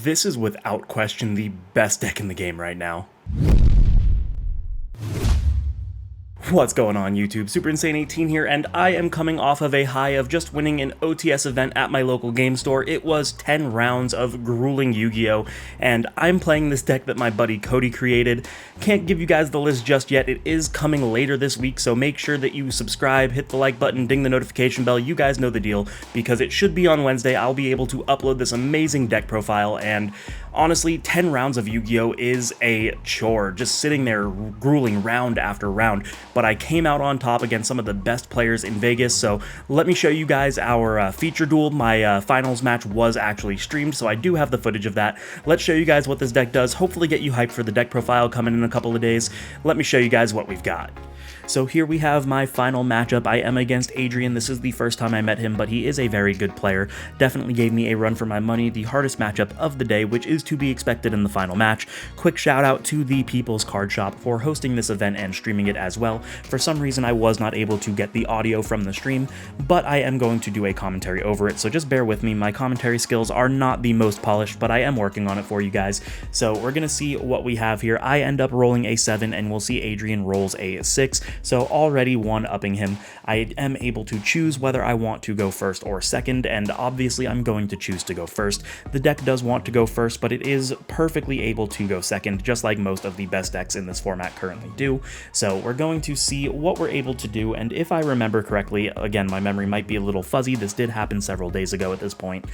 This is without question the best deck in the game right now. What's going on YouTube? Super Insane 18 here, and I am coming off of a high of just winning an OTS event at my local game store. It was 10 rounds of grueling Yu-Gi-Oh! And I'm playing this deck that my buddy Cody created. Can't give you guys the list just yet. It is coming later this week, so make sure that you subscribe, hit the like button, ding the notification bell. You guys know the deal, because it should be on Wednesday. I'll be able to upload this amazing deck profile, and honestly, 10 rounds of Yu-Gi-Oh! Is a chore, just sitting there grueling round after round. But I came out on top against some of the best players in Vegas, so let me show you guys our feature duel. My finals match was actually streamed, so I do have the footage of that. Let's show you guys what this deck does, hopefully get you hyped for the deck profile coming in a couple of days. Let me show you guys what we've got. So here we have my final matchup. I am against Adrian. This is the first time I met him, but he is a very good player. Definitely gave me a run for my money. The hardest matchup of the day, which is to be expected in the final match. Quick shout out to the People's Card Shop for hosting this event and streaming it as well. For some reason, I was not able to get the audio from the stream, but I am going to do a commentary over it, so just bear with me. My commentary skills are not the most polished, but I am working on it for you guys. So we're going to see what we have here. I end up rolling a 7, and we'll see Adrian rolls a 6. So already one-upping him. I am able to choose whether I want to go first or second, and obviously I'm going to choose to go first. The deck does want to go first, but it is perfectly able to go second, just like most of the best decks in this format currently do. So we're going to see what we're able to do, and if I remember correctly, again, my memory might be a little fuzzy, this did happen several days ago at this point,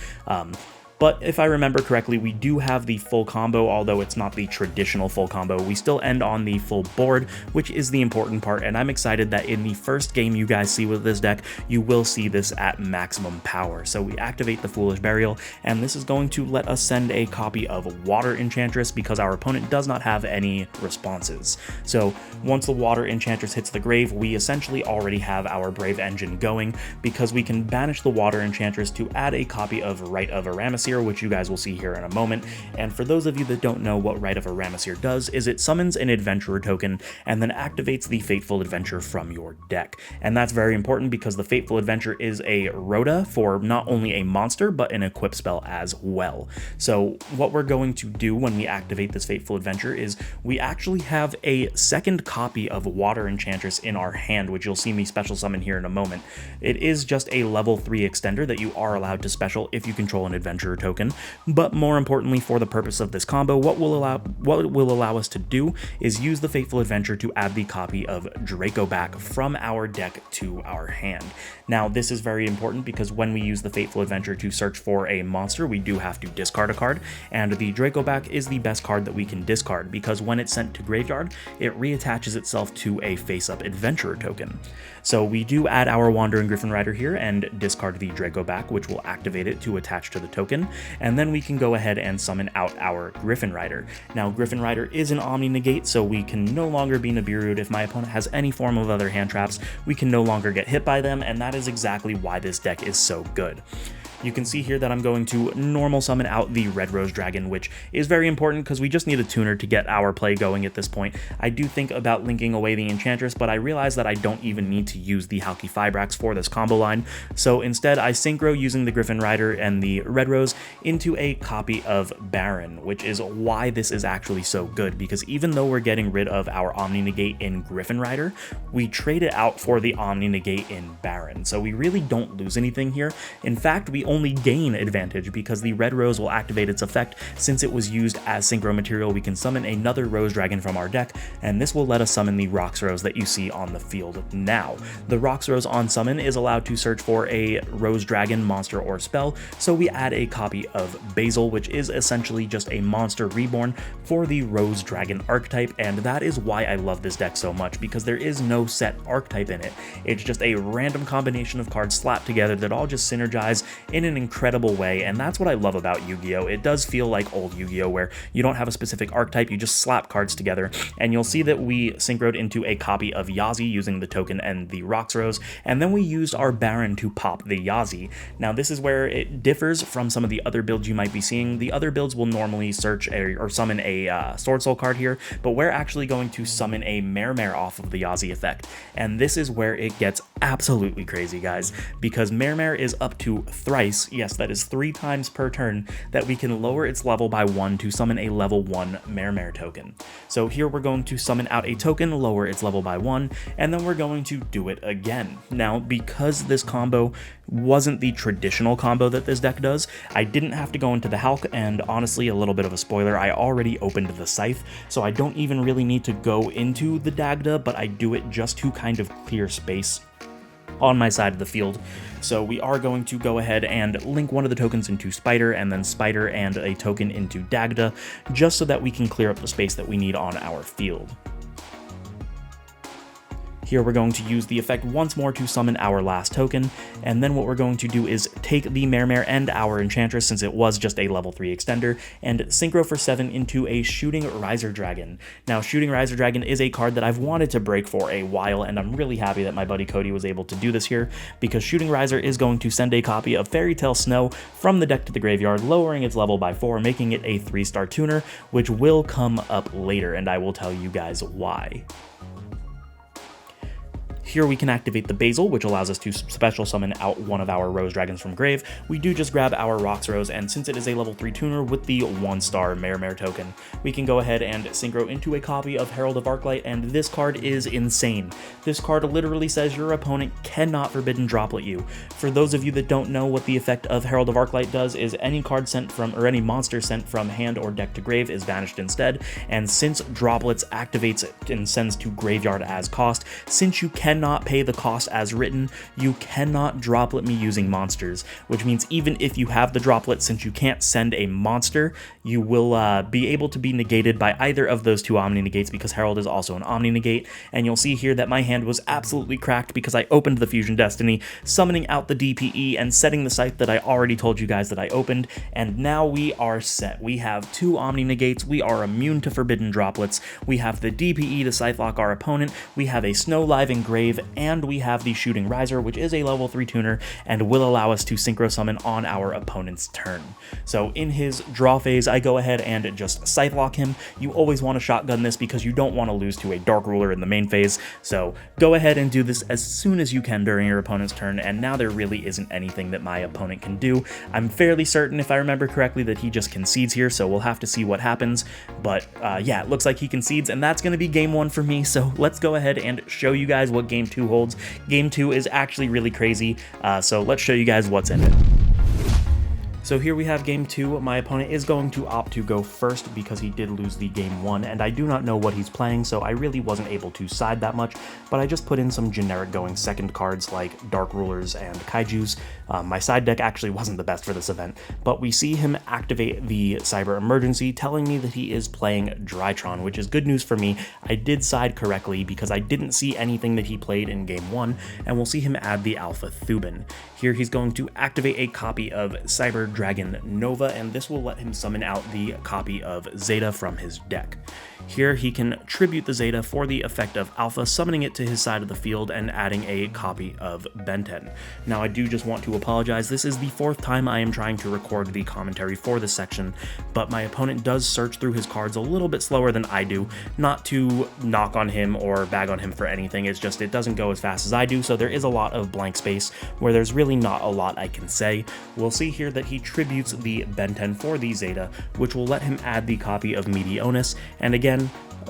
but if I remember correctly, we do have the full combo, although it's not the traditional full combo. We still end on the full board, which is the important part, and I'm excited that in the first game you guys see with this deck, you will see this at maximum power. So we activate the Foolish Burial, and this is going to let us send a copy of Water Enchantress because our opponent does not have any responses. So once the Water Enchantress hits the grave, we essentially already have our Brave Engine going because we can banish the Water Enchantress to add a copy of Rite of Aramasir, which you guys will see here in a moment. And for those of you that don't know what Rite of Aramasir does, is it summons an adventurer token and then activates the Fateful Adventure from your deck. And that's very important because the Fateful Adventure is a Rhoda for not only a monster, but an equip spell as well. So what we're going to do when we activate this Fateful Adventure is we actually have a second copy of Water Enchantress in our hand, which you'll see me special summon here in a moment. It is just a level 3 extender that you are allowed to special if you control an adventurer token, but more importantly for the purpose of this combo, what will allow us to do is use the Fateful Adventure to add the copy of Dracoback from our deck to our hand. Now this is very important because when we use the Fateful Adventure to search for a monster, we do have to discard a card, and the Dracoback is the best card that we can discard because when it's sent to graveyard, it reattaches itself to a face-up adventurer token. So we do add our Wandering Griffin Rider here and discard the Dracoback, which will activate it to attach to the token, and then we can go ahead and summon out our Griffin Rider. Now Griffin Rider is an Omni Negate, so we can no longer be Nibiru'd. If my opponent has any form of other hand traps, we can no longer get hit by them, and that is exactly why this deck is so good. You can see here that I'm going to normal summon out the Red Rose Dragon, which is very important because we just need a tuner to get our play going at this point. I do think about linking away the Enchantress, but I realize that I don't even need to use the Halqifibrax for this combo line, so instead I synchro using the Griffin Rider and the Red Rose into a copy of Baron, which is why this is actually so good, because even though we're getting rid of our Omni Negate in Griffin Rider, we trade it out for the Omni Negate in Baron, so we really don't lose anything here. In fact, we only gain advantage because the Red Rose will activate its effect. Since it was used as synchro material, we can summon another Rose Dragon from our deck, and this will let us summon the Roxrose that you see on the field now. The Roxrose on summon is allowed to search for a Rose Dragon monster or spell, so we add a copy of Basil, which is essentially just a monster reborn for the Rose Dragon archetype, and that is why I love this deck so much, because there is no set archetype in it. It's just a random combination of cards slapped together that all just synergize in an incredible way, and that's what I love about Yu-Gi-Oh! It does feel like old Yu-Gi-Oh! Where you don't have a specific archetype, you just slap cards together, and you'll see that we synchroed into a copy of Yazi using the token and the Roxrose, and then we used our Baron to pop the Yazi. Now this is where it differs from some of the other builds you might be seeing. The other builds will normally search or summon a Sword Soul card here, but we're actually going to summon a Mermare off of the Yazi effect, and this is where it gets absolutely crazy, guys, because Mermare is up to thrice twice, yes, that is 3 times per turn, that we can lower its level by 1 to summon a level 1 Mare token. So here we're going to summon out a token, lower its level by 1, and then we're going to do it again. Now, because this combo wasn't the traditional combo that this deck does, I didn't have to go into the Halq, and honestly, a little bit of a spoiler, I already opened the Scythe, so I don't even really need to go into the Dagda, but I do it just to kind of clear space on my side of the field. So we are going to go ahead and link one of the tokens into Spider, and then Spider and a token into Dagda, just so that we can clear up the space that we need on our field. Here we're going to use the effect once more to summon our last token, and then what we're going to do is take the Mare and our Enchantress, since it was just a level 3 extender, and synchro for 7 into a Shooting Riser Dragon. Now, Shooting Riser Dragon is a card that I've wanted to break for a while, and I'm really happy that my buddy Cody was able to do this here, because Shooting Riser is going to send a copy of Fairy Tale Snow from the deck to the graveyard, lowering its level by 4, making it a 3-star tuner, which will come up later, and I will tell you guys why. Here we can activate the Basil, which allows us to special summon out one of our Rose Dragons from grave. We do just grab our Rox Rose, and since it is a level 3 tuner with the 1-star Mare token, we can go ahead and synchro into a copy of Herald of Arclight, and this card is insane. This card literally says your opponent cannot Forbidden Droplet you. For those of you that don't know, what the effect of Herald of Arclight does is any card sent from, or any monster sent from hand or deck to grave is banished instead, and since Droplets activates it and sends to graveyard as cost, since you cannot pay the cost as written, you cannot droplet me using monsters, which means even if you have the droplet, since you can't send a monster, you will be able to be negated by either of those 2 Omni Negates, because Herald is also an Omni Negate, and you'll see here that my hand was absolutely cracked because I opened the Fusion Destiny, summoning out the DPE and setting the Scythe that I already told you guys that I opened, and now we are set. We have 2 Omni Negates, we are immune to Forbidden Droplets, we have the DPE to Scythe Lock our opponent, we have a Snow Live Engrave, and we have the Shooting Riser, which is a level 3 tuner and will allow us to synchro summon on our opponent's turn. So in his draw phase, I go ahead and just Scythe Lock him. You always want to shotgun this because you don't want to lose to a Dark Ruler in the main phase, so go ahead and do this as soon as you can during your opponent's turn, and now there really isn't anything that my opponent can do. I'm fairly certain, if I remember correctly, that he just concedes here, so we'll have to see what happens, but yeah, it looks like he concedes, and that's going to be game 1 for me, so let's go ahead and show you guys what game 2 holds. Game 2 is actually really crazy, so let's show you guys what's in it. So here we have game 2. My opponent is going to opt to go first because he did lose the game 1, and I do not know what he's playing, so I really wasn't able to side that much, but I just put in some generic going second cards like Dark Rulers and Kaijus. My side deck actually wasn't the best for this event, but we see him activate the Cyber Emergency, telling me that he is playing Drytron, which is good news for me. I did side correctly because I didn't see anything that he played in game 1, and we'll see him add the Alpha Thuban. Here he's going to activate a copy of Cyber Dragon Nova, and this will let him summon out the copy of Zeta from his deck. Here he can tribute the Zeta for the effect of Alpha, summoning it to his side of the field and adding a copy of Benten. Now I do just want to apologize, this is the 4th time I am trying to record the commentary for this section, but my opponent does search through his cards a little bit slower than I do, not to knock on him or bag on him for anything, it's just it doesn't go as fast as I do, so there is a lot of blank space where there's really not a lot I can say. We'll see here that he tributes the Benten for the Zeta, which will let him add the copy of Meteonis, and again,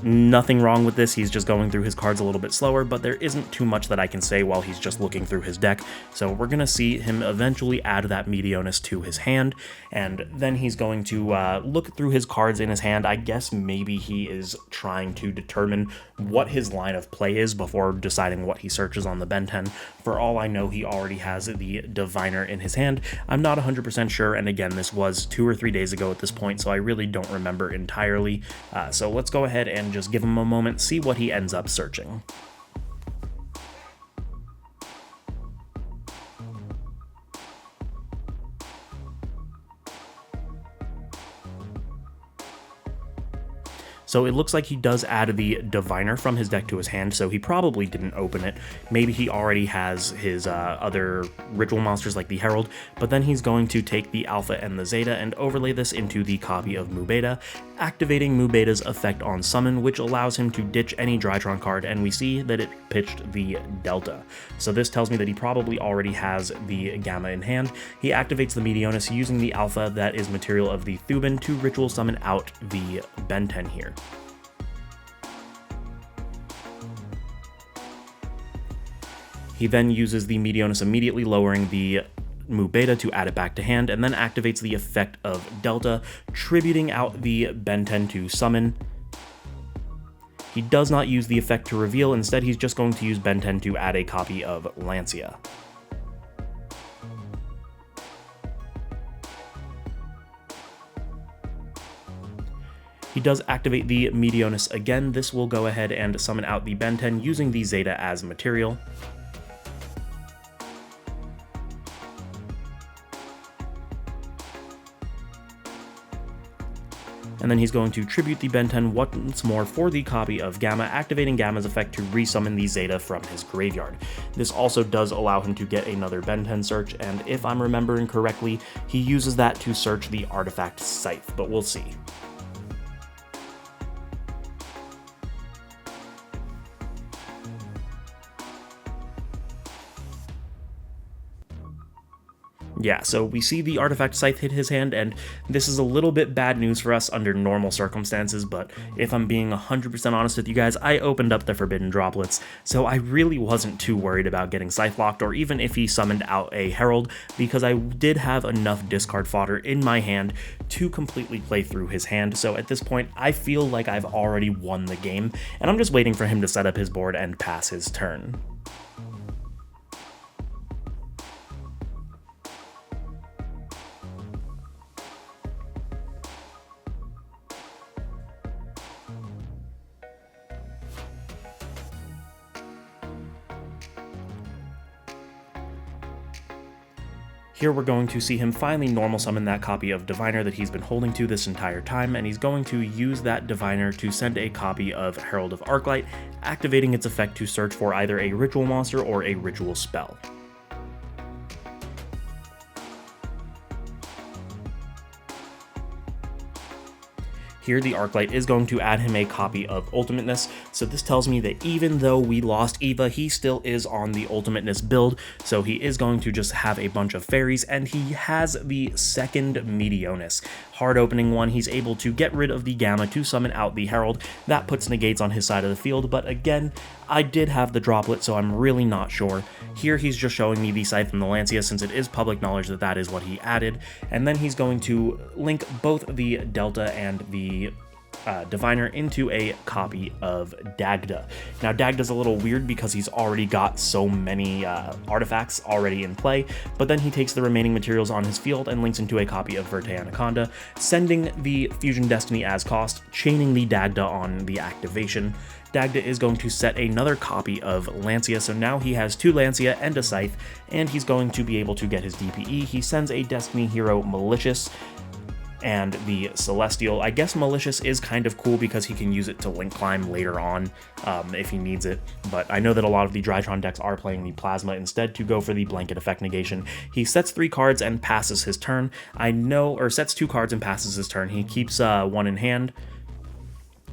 nothing wrong with this, he's just going through his cards a little bit slower, but there isn't too much that I can say while he's just looking through his deck, so we're going to see him eventually add that Meteonis to his hand, and then he's going to look through his cards in his hand. I guess maybe he is trying to determine what his line of play is before deciding what he searches on the Benten. For all I know, he already has the Diviner in his hand. I'm not 100% sure, and again, this was 2 or 3 days ago at this point, so I really don't remember entirely, so let's go ahead and just give him a moment, see what he ends up searching. So it looks like he does add the Diviner from his deck to his hand, so he probably didn't open it. Maybe he already has his other ritual monsters like the Herald, but then he's going to take the Alpha and the Zeta and overlay this into the copy of Mu Beta, activating Mu Beta's effect on summon, which allows him to ditch any Drytron card, and we see that it pitched the Delta. So this tells me that he probably already has the Gamma in hand. He activates the Meteonis using the Alpha that is material of the Thuban to ritual summon out the Ben-10 here. He then uses the Meteonis, immediately lowering the Mu Beta to add it back to hand, and then activates the effect of Delta, tributing out the Ben-10 to summon. He does not use the effect to reveal, instead he's just going to use Ben-10 to add a copy of Lancia. He does activate the Meteonis again. This will go ahead and summon out the Ben-10 using the Zeta as material. And then he's going to tribute the Ben-10 once more for the copy of Gamma, activating Gamma's effect to resummon the Zeta from his graveyard. This also does allow him to get another Ben-10 search, and if I'm remembering correctly, he uses that to search the artifact Scythe, but we'll see. Yeah, so we see the artifact Scythe hit his hand, and this is a little bit bad news for us under normal circumstances, but if I'm being 100% honest with you guys, I opened up the Forbidden Droplets, so I really wasn't too worried about getting Scythe locked, or even if he summoned out a Herald, because I did have enough discard fodder in my hand to completely play through his hand, so at this point, I feel like I've already won the game, and I'm just waiting for him to set up his board and pass his turn. Here we're going to see him finally normal summon that copy of Diviner that he's been holding to this entire time, and he's going to use that Diviner to send a copy of Herald of Arclight, activating its effect to search for either a ritual monster or a ritual spell. Here, the Arclight is going to add him a copy of Ultimateness, so this tells me that even though we lost Eva, he still is on the Ultimateness build, so he is going to just have a bunch of fairies, and he has the second Meteonis. Hard opening one, he's able to get rid of the Gamma to summon out the Herald. That puts negates on his side of the field, but again, I did have the droplet, so I'm really not sure. Here he's just showing me the Scythe and the Lancia, since it is public knowledge that that is what he added, and then he's going to link both the Delta and the Diviner into a copy of Dagda. Now Dagda's a little weird because he's already got so many artifacts already in play, but then he takes the remaining materials on his field and links into a copy of Verte Anaconda, sending the Fusion Destiny as cost, chaining the Dagda on the activation. Dagda is going to set another copy of Lancia, so now he has two Lancia and a Scythe, and he's going to be able to get his DPE. He sends a Destiny Hero Malicious and the Celestial. I guess Malicious is kind of cool because he can use it to link climb later on if he needs it, but I know that a lot of the Drytron decks are playing the Plasma instead to go for the Blanket Effect negation. He sets 3 cards and passes his turn. Sets 2 cards and passes his turn. He keeps 1 in hand.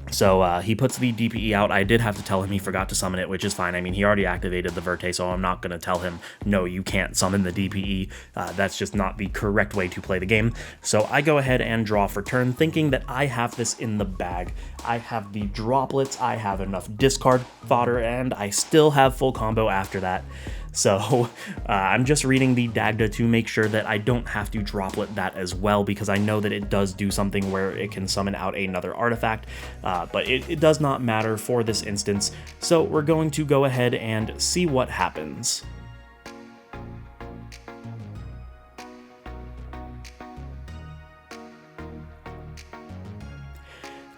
So he puts the DPE out. I did have to tell him he forgot to summon it, which is fine. I mean, he already activated the Verte, so I'm not going to tell him, no, you can't summon the DPE. That's just not the correct way to play the game. So I go ahead and draw for turn, thinking that I have this in the bag. I have the droplets, I have enough discard fodder, and I still have full combo after that. So I'm just reading the Dagda to make sure that I don't have to droplet that as well, because I know that it does do something where it can summon out another artifact, but it does not matter for this instance. So we're going to go ahead and see what happens.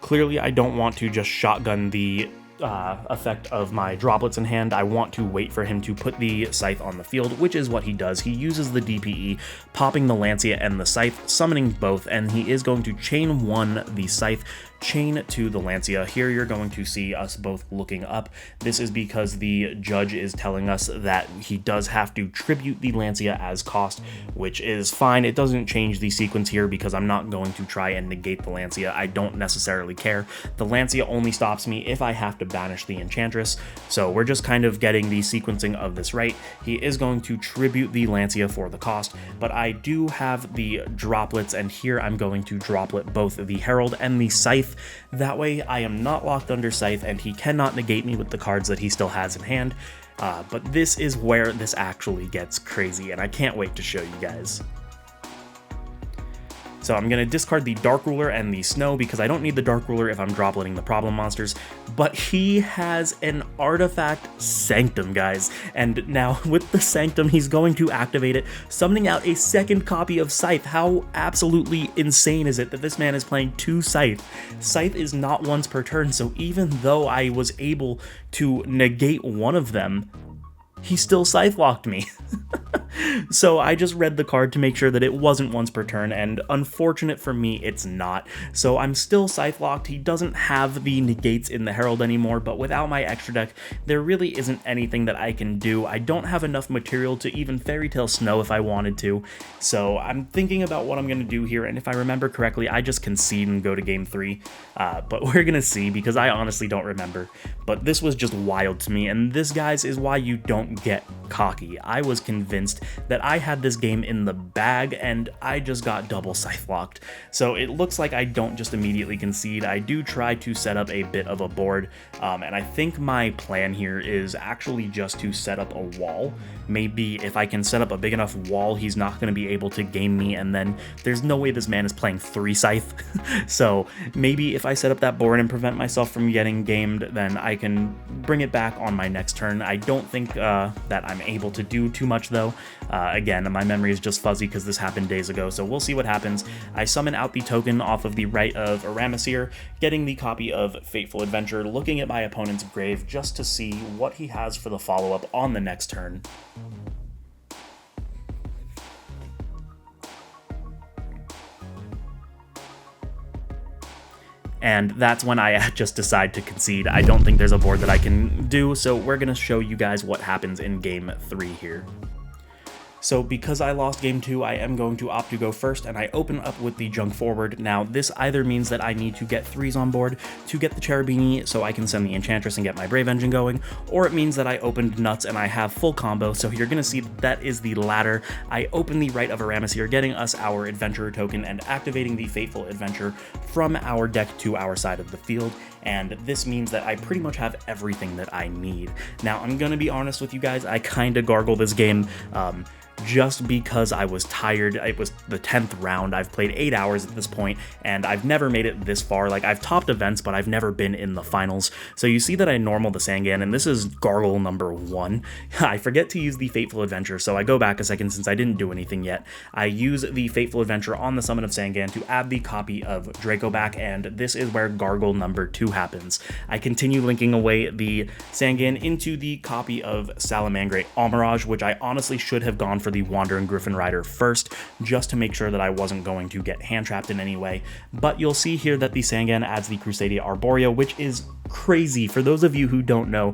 Clearly, I don't want to just shotgun the effect of my droplets in hand. I want to wait for him to put the Scythe on the field, which is what he does. He uses the DPE, popping the Lancia and the Scythe, summoning both, and he is going to chain 1 the Scythe chain to the Lancia. Here you're going to see us both looking up. This is because the judge is telling us that he does have to tribute the Lancia as cost, which is fine. It doesn't change the sequence here because I'm not going to try and negate the Lancia. I don't necessarily care. The Lancia only stops me if I have to banish the Enchantress, so we're just kind of getting the sequencing of this right. He is going to tribute the Lancia for the cost, but I do have the droplets, and here I'm going to droplet both the Herald and the Scythe. That way I am not locked under Scythe and he cannot negate me with the cards that he still has in hand. But this is where this actually gets crazy, and I can't wait to show you guys. So I'm going to discard the Dark Ruler and the Snow because I don't need the Dark Ruler if I'm dropletting the problem monsters, but he has an artifact Sanctum, guys, and now with the Sanctum he's going to activate it, summoning out a second copy of Scythe. How absolutely insane is it that this man is playing 2 Scythe? Scythe is not once per turn, so even though I was able to negate one of them, he still Scythe locked me. So I just read the card to make sure that it wasn't once per turn, and unfortunate for me, it's not. So I'm still Scythe locked. He doesn't have the negates in the Herald anymore, but without my extra deck, there really isn't anything that I can do. I don't have enough material to even Fairy Tale Snow if I wanted to. So I'm thinking about what I'm going to do here, and if I remember correctly, I just concede and go to game 3. But we're going to see, because I honestly don't remember. But this was just wild to me, and this, guys, is why you don't get cocky. I was convinced that I had this game in the bag, and I just got double Scythe locked. So it looks like I don't just immediately concede. I do try to set up a bit of a board, and I think my plan here is actually just to set up a wall. Maybe if I can set up a big enough wall, he's not going to be able to game me, and then there's no way this man is playing 3 Scythe. So maybe if I set up that board and prevent myself from getting gamed, then I can bring it back on my next turn. I don't think that I'm able to do too much, though. Again, my memory is just fuzzy because this happened days ago, so we'll see what happens. I summon out the token off of the right of Aramesir, getting the copy of Fateful Adventure, looking at my opponent's grave just to see what he has for the follow-up on the next turn. And that's when I just decide to concede. I don't think there's a board that I can do, so we're going to show you guys what happens in game 3 here. So because I lost game 2, I am going to opt to go first, and I open up with the Junk Forward. Now, this either means that I need to get 3s on board to get the Cherubini so I can send the Enchantress and get my Brave Engine going, or it means that I opened Nuts and I have full combo, so you're going to see that is the latter. I open the right of Aramesir, getting us our Adventurer token and activating the Fateful Adventure from our deck to our side of the field, and this means that I pretty much have everything that I need. Now, I'm going to be honest with you guys, I kind of gargle this game, just because I was tired. It was the 10th round. I've played 8 hours at this point, and I've never made it this far. Like, I've topped events, but I've never been in the finals. So you see that I normal the Sangan, and this is gargle number 1. I forget to use the Fateful Adventure, so I go back a second since I didn't do anything yet. I use the Fateful Adventure on the Summon of Sangan to add the copy of Draco back, and this is where gargle number 2 happens. I continue linking away the Sangan into the copy of Salamangreat Almirage, which I honestly should have gone for the Wandering Griffin Rider first, just to make sure that I wasn't going to get hand-trapped in any way. But you'll see here that the Sangan adds the Crusadia Arborea, which is crazy. For those of you who don't know,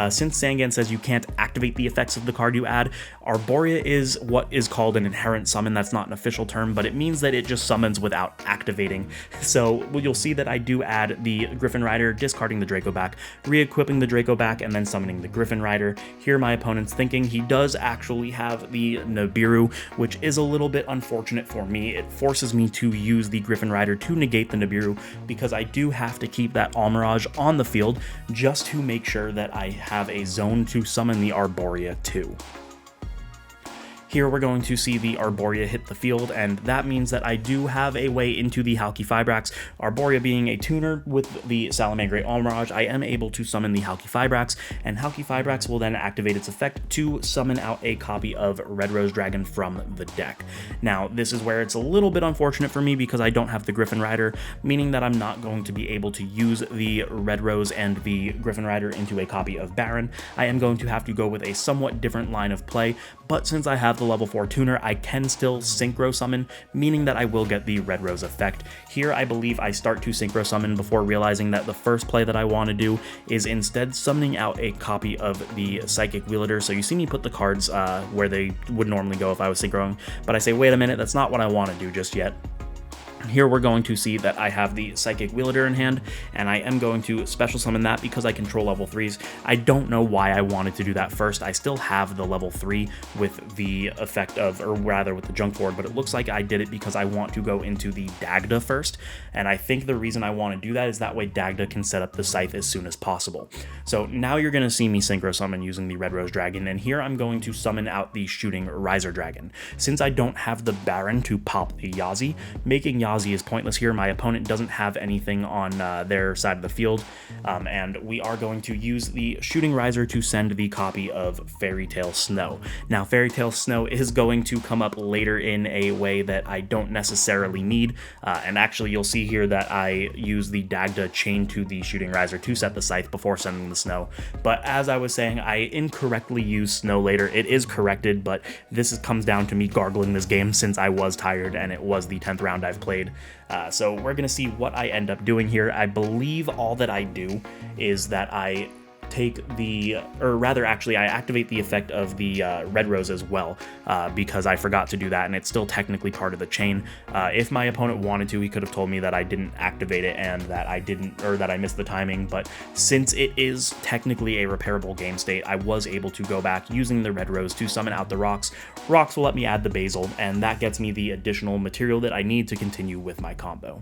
since Sangan says you can't activate the effects of the card you add, Arborea is what is called an inherent summon. That's not an official term, but it means that it just summons without activating. So you'll see that I do add the Griffin Rider, discarding the Draco back, re-equipping the Draco back, and then summoning the Griffin Rider. Here my opponent's thinking he does actually have the Nibiru, which is a little bit unfortunate for me. It forces me to use the Griffin Rider to negate the Nibiru, because I do have to keep that Almirage on the field just to make sure that I have a zone to summon the Arborea too. Here we're going to see the Arborea hit the field, and that means that I do have a way into the Halqifibrax. Arborea being a tuner with the Salamangreat Almirage, I am able to summon the Halqifibrax, and Halqifibrax will then activate its effect to summon out a copy of Red Rose Dragon from the deck. Now, this is where it's a little bit unfortunate for me because I don't have the Griffin Rider, meaning that I'm not going to be able to use the Red Rose and the Griffin Rider into a copy of Baron. I am going to have to go with a somewhat different line of play, but since I have the level 4 tuner, I can still synchro summon, meaning that I will get the Red Rose effect. Here, I believe I start to synchro summon before realizing that the first play that I want to do is instead summoning out a copy of the Psychic Wielder. So you see me put the cards where they would normally go if I was synchroing, but I say, wait a minute, that's not what I want to do just yet. Here we're going to see that I have the Psychic Wielder in hand, and I am going to special summon that because I control level 3s. I don't know why I wanted to do that first. I still have the level 3 with the effect of, or rather with the junk forward, but it looks like I did it because I want to go into the Dagda first, and I think the reason I want to do that is that way Dagda can set up the Scythe as soon as possible. So now you're going to see me synchro summon using the Red Rose Dragon, and here I'm going to summon out the Shooting Riser Dragon. Since I don't have the Baron to pop the Yazi, making Yazi is pointless here. My opponent doesn't have anything on their side of the field, and we are going to use the Shooting Riser to send the copy of Fairy Tale Snow. Now, Fairy Tale Snow is going to come up later in a way that I don't necessarily need, and actually you'll see here that I use the Dagda chain to the Shooting Riser to set the Scythe before sending the Snow. But as I was saying, I incorrectly used Snow later. It is corrected, but comes down to me gargling this game since I was tired and it was the 10th round I've played. So we're going to see what I end up doing here. I believe all that I do is that I take the, or rather actually I activate the effect of the Red Rose as well, because I forgot to do that, and it's still technically part of the chain. If my opponent wanted to, he could have told me that I didn't activate it and that I didn't, or that I missed the timing, but since it is technically a repairable game state, I was able to go back using the Red Rose to summon out the rocks. Rocks will let me add the basil, and that gets me the additional material that I need to continue with my combo.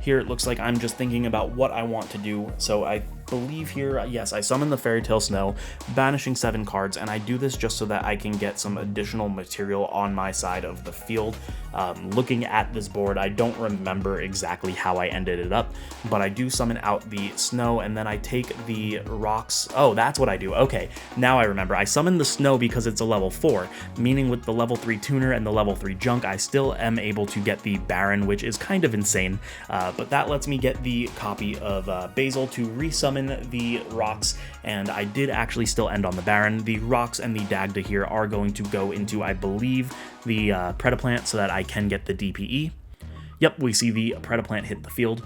Here it looks like I'm just thinking about what I want to do, so I believe here, yes, I summon the Fairy Tale Snow, banishing 7 cards, and I do this just so that I can get some additional material on my side of the field. Looking at this board, I don't remember exactly how I ended it up, but I do summon out the Snow, and then I take the rocks. Oh, that's what I do. Okay, now I remember. I summon the Snow because it's a level 4, meaning with the level 3 tuner and the level 3 junk, I still am able to get the Baron, which is kind of insane, but that lets me get the copy of Basil to resummon the rocks, and I did actually still end on the Baron. The rocks and the Dagda here are going to go into, I believe, the Predaplant so that I can get the DPE. Yep, we see the Predaplant hit the field.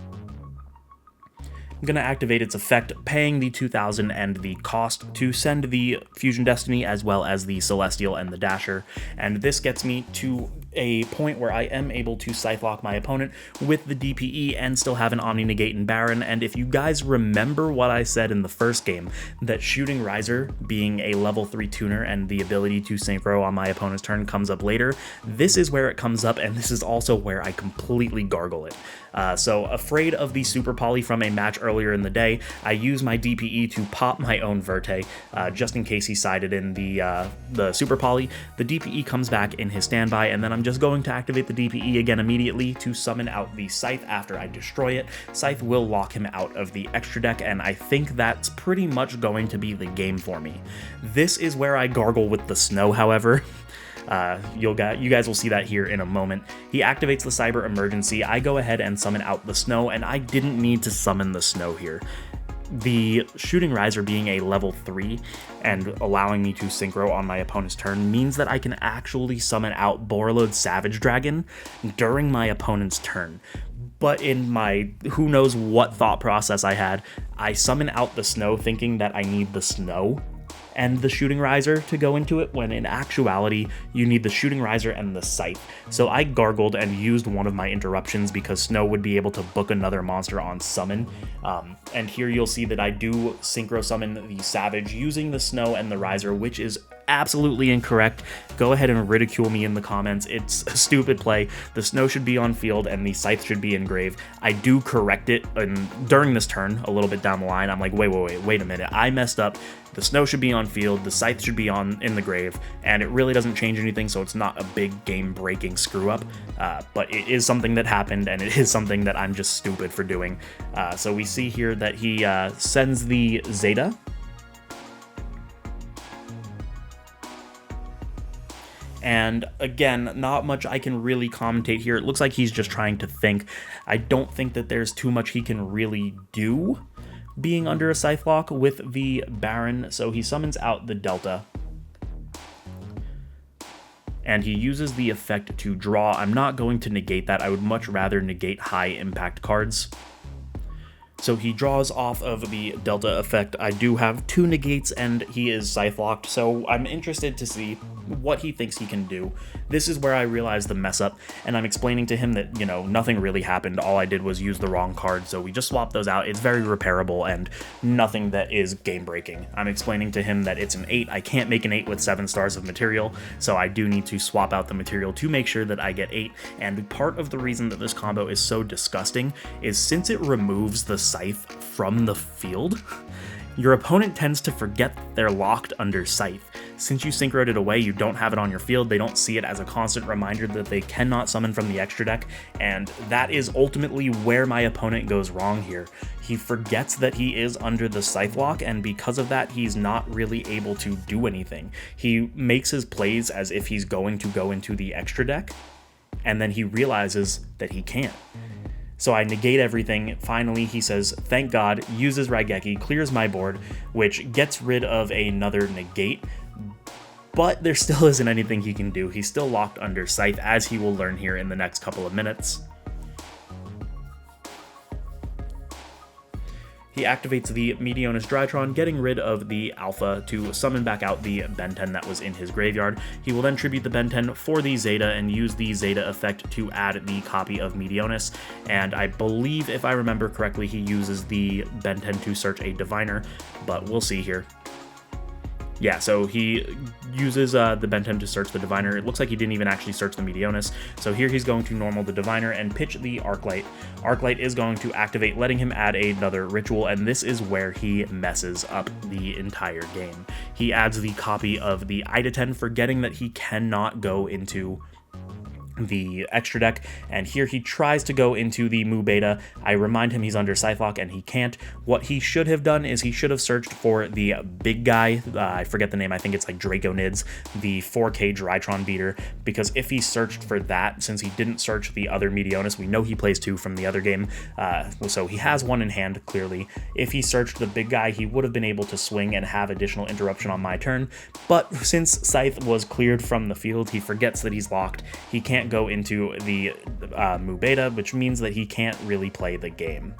I'm going to activate its effect, paying the 2,000 and the cost to send the Fusion Destiny as well as the Celestial and the Dasher, and this gets me to a point where I am able to Scythe Lock my opponent with the DPE and still have an Omni Negate and Baron. And if you guys remember what I said in the first game, that Shooting Riser being a level 3 tuner and the ability to synchro on my opponent's turn comes up later, this is where it comes up, and this is also where I completely gargle it. So afraid of the Super Poly from a match earlier in the day, I use my DPE to pop my own Verte, just in case he sided in the Super Poly. The DPE comes back in his standby, and then I'm just going to activate the DPE again immediately to summon out the Scythe after I destroy it. Scythe will lock him out of the extra deck, and I think that's pretty much going to be the game for me. This is where I gargle with the Snow, however. You guys will see that here in a moment. He activates the Cyber Emergency. I go ahead and summon out the Snow, and I didn't need to summon the Snow here. The Shooting Riser being a level 3 and allowing me to synchro on my opponent's turn means that I can actually summon out Borreload Savage Dragon during my opponent's turn. But in my who knows what thought process I had, I summon out the Snow thinking that I need the Snow and the Shooting Riser to go into it, when in actuality, you need the Shooting Riser and the Scythe. So I gargled and used one of my interruptions because Snow would be able to book another monster on summon. And here you'll see that I do synchro summon the Savage using the Snow and the Riser, which is absolutely incorrect. Go ahead and ridicule me in the comments. It's a stupid play. The Snow should be on field and the Scythe should be in grave. I do correct it, and during this turn, a little bit down the line, I'm like, wait a minute, I messed up. The Snow should be on field, the Scythe should be in the grave, and it really doesn't change anything, so it's not a big game-breaking screw-up, but it is something that happened, and it is something that I'm just stupid for doing. So we see here that he sends the Zeta, And again, not much I can really commentate here. It looks like he's just trying to think. I don't think that there's too much he can really do being under a Scythe Lock with the Baron, so he summons out the Delta. And he uses the effect to draw. I'm not going to negate that. I would much rather negate high impact cards. So he draws off of the Delta effect. I do have 2 negates and he is Scythe Locked, so I'm interested to see what he thinks he can do. This is where I realize the mess up, and I'm explaining to him that, you know, nothing really happened. All I did was use the wrong card, so we just swapped those out. It's very repairable and nothing that is game breaking. I'm explaining to him that it's an 8. I can't make an 8 with 7 stars of material, so I do need to swap out the material to make sure that I get 8. And part of the reason that this combo is so disgusting is since it removes the Scythe from the field, your opponent tends to forget they're locked under Scythe. Since you synchroed it away, you don't have it on your field, they don't see it as a constant reminder that they cannot summon from the extra deck, and that is ultimately where my opponent goes wrong here. He forgets that he is under the Scythe Lock, and because of that, he's not really able to do anything. He makes his plays as if he's going to go into the extra deck, and then he realizes that he can't. So I negate everything. Finally, he says, thank God, uses Raigeki, clears my board, which gets rid of another negate, but there still isn't anything he can do. He's still locked under Scythe, as he will learn here in the next couple of minutes. He activates the Meteonis Drytron, getting rid of the Alpha to summon back out the Ben 10 that was in his graveyard. He will then tribute the Ben 10 for the Zeta and use the Zeta effect to add the copy of Meteonis. And I believe, if I remember correctly, he uses the Ben 10 to search a Diviner, but we'll see here. Yeah, so he uses the Ben 10 to search the Diviner. It looks like he didn't even actually search the Meteonis. So here he's going to normal the Diviner and pitch the Arclight. Arclight is going to activate, letting him add another ritual, and this is where he messes up the entire game. He adds the copy of the Ida 10, forgetting that he cannot go into the extra deck, and here he tries to go into the Mu Beta. I remind him he's under Scythe Lock and he can't. What he should have done is he should have searched for the big guy, I forget the name, I think it's like Draconids, the 4K Drytron beater, because if he searched for that, since he didn't search the other Meteonis, we know he plays 2 from the other game, so he has 1 in hand, clearly. If he searched the big guy, he would have been able to swing and have additional interruption on my turn, but since Scythe was cleared from the field, he forgets that he's locked. He can't go into the Mu Beta, which means that he can't really play the game.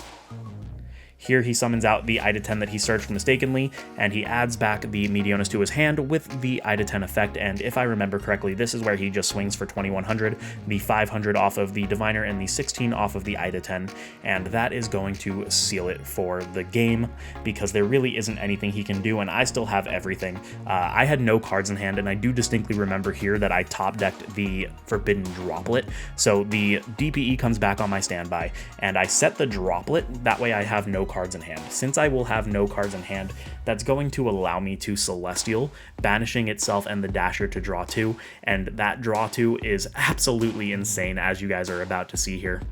Here he summons out the Ida 10 that he searched mistakenly, and he adds back the Meteonis to his hand with the Ida 10 effect, and if I remember correctly, this is where he just swings for 2100, the 500 off of the Diviner, and the 16 off of the Ida 10, and that is going to seal it for the game, because there really isn't anything he can do, and I still have everything. I had no cards in hand, and I do distinctly remember here that I top-decked the Forbidden Droplet, so the DPE comes back on my standby, and I set the Droplet, that way I have no cards in hand. Since I will have no cards in hand, that's going to allow me to Celestial, banishing itself and the Dasher to draw 2, and that draw 2 is absolutely insane, as you guys are about to see here.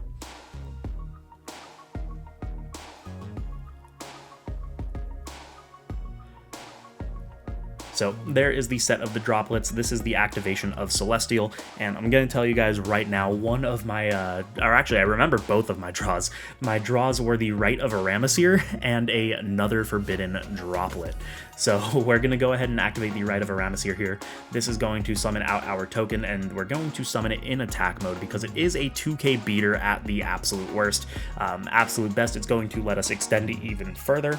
So there is the set of the droplets. This is the activation of Celestial, and I'm going to tell you guys right now, one of my, or actually I remember both of my draws. My draws were the Rite of Aramesir and another Forbidden Droplet. So we're going to go ahead and activate the Rite of Aramesir here. This is going to summon out our token, and we're going to summon it in attack mode because it is a 2k beater at the absolute worst. Absolute best, it's going to let us extend it even further.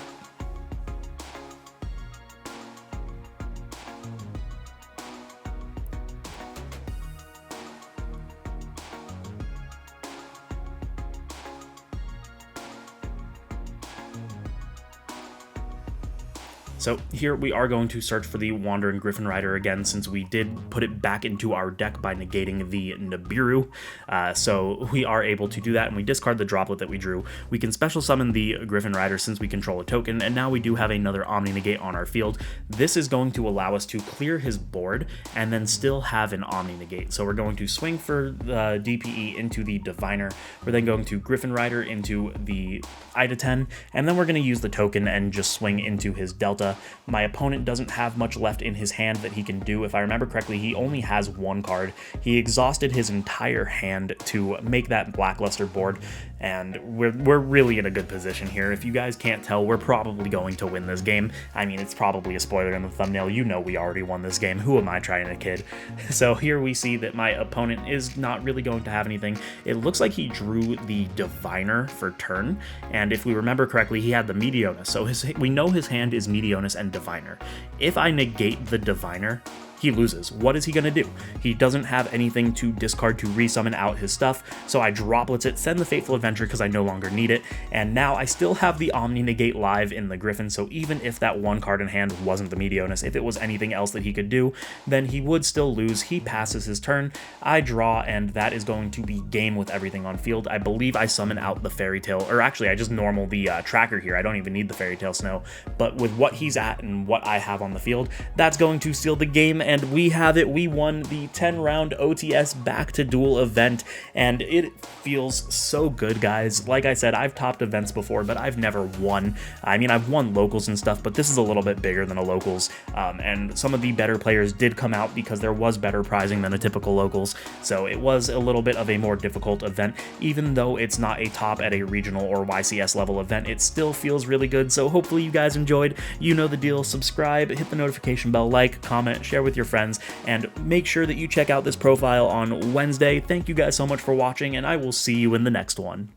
So here we are going to search for the Wandering Griffin Rider again, since we did put it back into our deck by negating the Nibiru. So we are able to do that, and we discard the droplet that we drew. We can special summon the Griffin Rider since we control a token, and now we do have another Omni Negate on our field. This is going to allow us to clear his board and then still have an Omni Negate. So we're going to swing for the DPE into the Diviner. We're then going to Griffin Rider into the Ida 10, and then we're going to use the token and just swing into his Delta. my opponent doesn't have much left in his hand that he can do. If I remember correctly, he only has one card. He exhausted his entire hand to make that Blackluster board, and we're really in a good position here. If you guys can't tell, we're probably going to win this game. I mean, it's probably a spoiler in the thumbnail. You know we already won this game. Who am I trying to kid? So here we see that my opponent is not really going to have anything. It looks like he drew the Diviner for turn, and if we remember correctly, he had the Meteonus. So we know his hand is Meteonus and Diviner. If I negate the Diviner, he loses. What is he going to do? He doesn't have anything to discard to resummon out his stuff, so I droplets it, send the Fateful Adventure because I no longer need it, and now I still have the Omni Negate live in the Griffin, so even if that one card in hand wasn't the Meteonus, if it was anything else that he could do, then he would still lose. He passes his turn, I draw, and that is going to be game with everything on field. I believe I summon out the Fairy Tale, or actually I just normal the tracker here. I don't even need the Fairy Tale Snow, but with what he's at and what I have on the field, that's going to seal the game, and we have it. We won the 10-round OTS Back to Duel event, and it feels so good, guys. Like I said, I've topped events before, but I've never won. I mean, I've won locals and stuff, but this is a little bit bigger than a locals, and some of the better players did come out because there was better prizing than a typical locals, so it was a little bit of a more difficult event. Even though it's not a top at a regional or YCS level event, it still feels really good, so hopefully you guys enjoyed. You know the deal. Subscribe, hit the notification bell, like, comment, share with your friends, and make sure that you check out this profile on Wednesday. Thank you guys so much for watching, and I will see you in the next one.